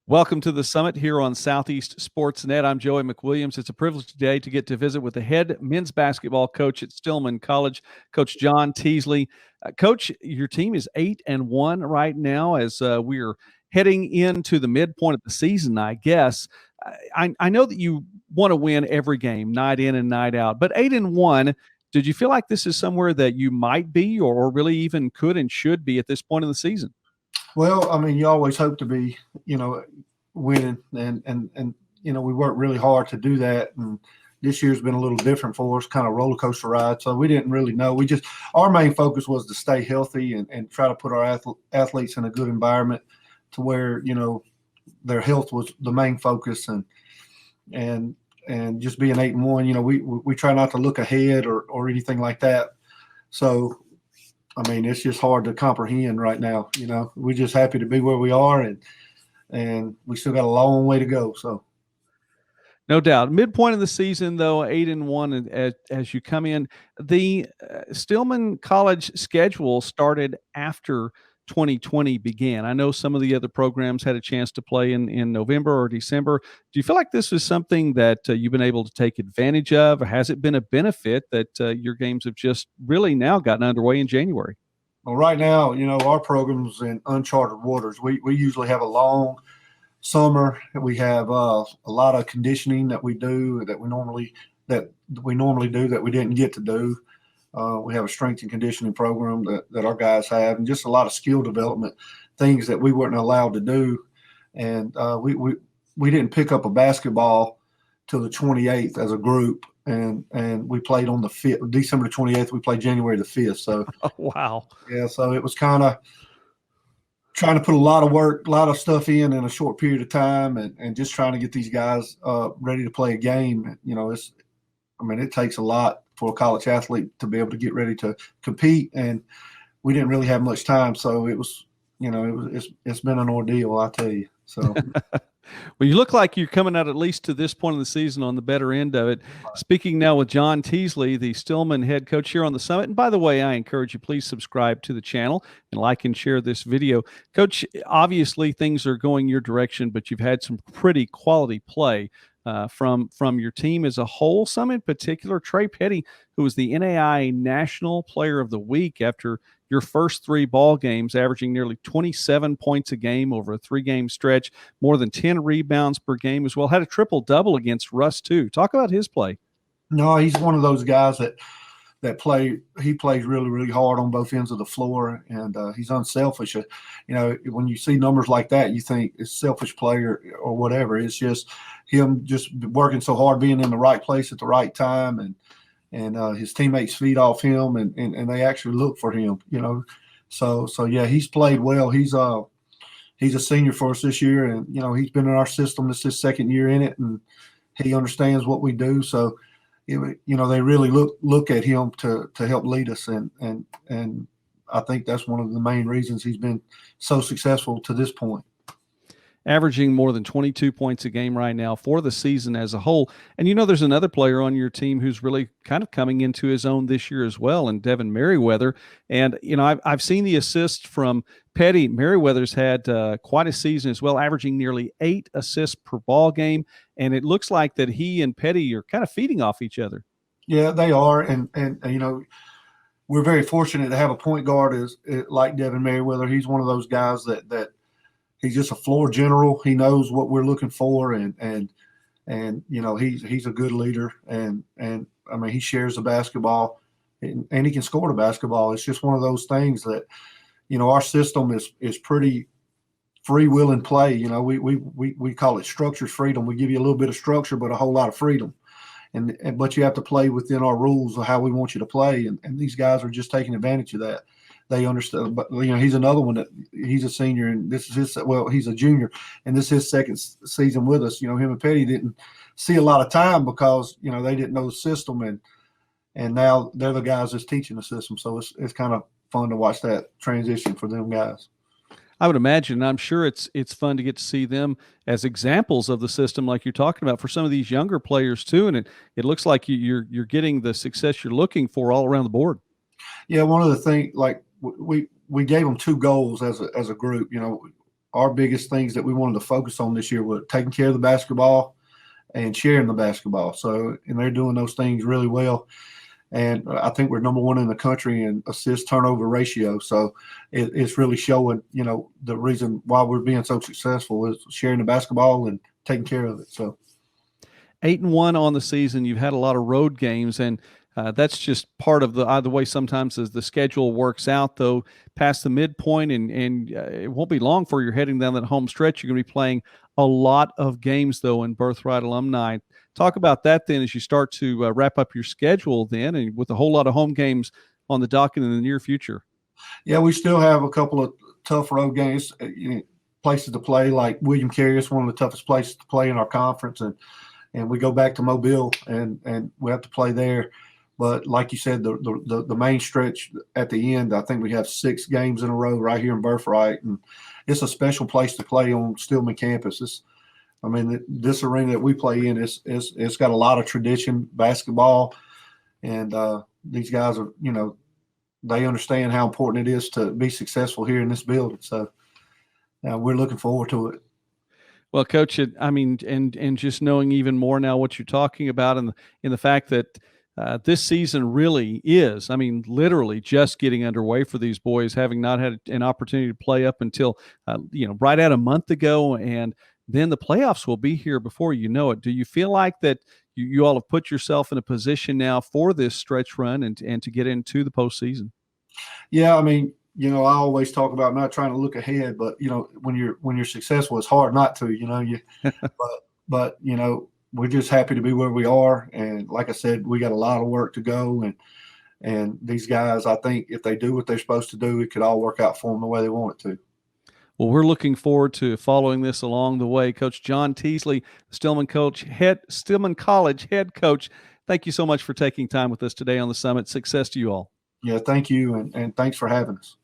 Welcome to the summit here on Southeast Sportsnet. I'm Joey McWilliams. It's a privilege today to get to visit with the head men's basketball coach at Stillman College, Coach John Teasley. Coach, your team is 8-1 right now as we are heading into the midpoint of the season, I guess. I know that you want to win every game, night in and night out, but 8-1, did you feel like this is somewhere that you might be or really even could and should be at this point in the season? Well, I mean, you always hope to be, winning, and we worked really hard to do that. And this year's been a little different for us, kind of roller coaster ride. So we didn't really know. Our main focus was to stay healthy and try to put our athletes in a good environment to where their health was the main focus, and just being 8-1. We try not to look ahead or anything like that. So. I mean, it's just hard to comprehend right now. We're just happy to be where we are, and we still got a long way to go. So, no doubt. Midpoint of the season, though, 8-1 as you come in. The Stillman College schedule started after 2020 began. I know some of the other programs had a chance to play in November or December. Do you feel like this is something that you've been able to take advantage of, or has it been a benefit that your games have just really now gotten underway in January? Well, right now, our program's in uncharted waters. We usually have a long summer. We have a lot of conditioning that we do that we normally do that we didn't get to do. We have a strength and conditioning program that our guys have, and just a lot of skill development things that we weren't allowed to do. And we didn't pick up a basketball till the 28th as a group, and we played on the 5th, December 28th. We played January the 5th. So, oh, wow. Yeah, so it was kind of trying to put a lot of work, a lot of stuff in a short period of time, and just trying to get these guys ready to play a game. It takes a lot for a college athlete to be able to get ready to compete, and we didn't really have much time. So it was, it's been an ordeal, I tell you. So, well, you look like you're coming out at least to this point of the season on the better end of it. Speaking now with John Teasley, the Stillman head coach here on the summit. And by the way, I encourage you, please subscribe to the channel and like and share this video. Coach, obviously things are going your direction, but you've had some pretty quality play from your team as a whole. Some in particular, Trey Petty, who was the NAIA National Player of the Week after your first 3 ball games, averaging nearly 27 points a game over a 3-game stretch, more than 10 rebounds per game as well. Had a triple-double against Russ, too. Talk about his play. No, he's one of those guys that play. He plays really, really hard on both ends of the floor, and he's unselfish. When you see numbers like that, you think it's selfish player or whatever. It's just him just working so hard, being in the right place at the right time, and his teammates feed off him, and they actually look for him. So yeah, he's played well. He's a senior for us this year, and he's been in our system. This is his second year in it, and he understands what we do. So. They really look at him to help lead us, and I think that's one of the main reasons he's been so successful to this point. Averaging more than 22 points a game right now for the season as a whole. And there's another player on your team who's really kind of coming into his own this year as well, and Devin Mayweather. And I've seen the assists from Petty. Mayweather's had quite a season as well, averaging nearly 8 assists per ball game. And it looks like that he and Petty are kind of feeding off each other. Yeah, they are. And we're very fortunate to have a point guard like Devin Mayweather. He's one of those guys that he's just a floor general. He knows what we're looking for, and he's a good leader. And he shares the basketball, and he can score the basketball. It's just one of those things that our system is pretty free will and play. We call it structured freedom. We give you a little bit of structure, but a whole lot of freedom. But you have to play within our rules of how we want you to play. And these guys are just taking advantage of that. They understand. But he's another one that he's a senior, and this is he's a junior, and this is his second season with us. Him and Petty didn't see a lot of time because they didn't know the system, and now they're the guys that's teaching the system. So it's kind of fun to watch that transition for them guys. I would imagine. I'm sure it's fun to get to see them as examples of the system, like you're talking about, for some of these younger players too. And it looks like you're getting the success you're looking for all around the board. Yeah, one of the things, like we gave them 2 goals as a group. our biggest things that we wanted to focus on this year were taking care of the basketball and sharing the basketball. So, and they're doing those things really well. And I think we're number one in the country in assist turnover ratio. So it's really showing, you know, the reason why we're being so successful is sharing the basketball and taking care of it. So 8-1 on the season. You've had a lot of road games, and that's just part of the way sometimes as the schedule works out, though, past the midpoint, and it won't be long for you're heading down that home stretch. You're going to be playing a lot of games, though, in Birthright Alumni. Talk about that then as you start to wrap up your schedule then, and with a whole lot of home games on the docket in the near future. Yeah, we still have a couple of tough road games, places to play, like William Carey is one of the toughest places to play in our conference, and we go back to Mobile and we have to play there. But like you said, the main stretch at the end, I think we have 6 games in a row right here in Birthright, and it's a special place to play on Stillman campus. This arena that we play in it's got a lot of tradition, basketball, and these guys are, you know, they understand how important it is to be successful here in this building. So we're looking forward to it. Well, Coach, and just knowing even more now what you're talking about, and in the fact that this season really is, literally just getting underway for these boys, having not had an opportunity to play up until, right at a month ago, and then the playoffs will be here before you know it. Do you feel like that you all have put yourself in a position now for this stretch run and to get into the postseason? Yeah, I always talk about not trying to look ahead, but when you're successful, it's hard not to. But we're just happy to be where we are, and like I said, we got a lot of work to go, and these guys, I think if they do what they're supposed to do, it could all work out for them the way they want it to. Well, we're looking forward to following this along the way. Coach John Teasley, Stillman College head coach, thank you so much for taking time with us today on the Summit. Success to you all. Yeah, thank you, and thanks for having us.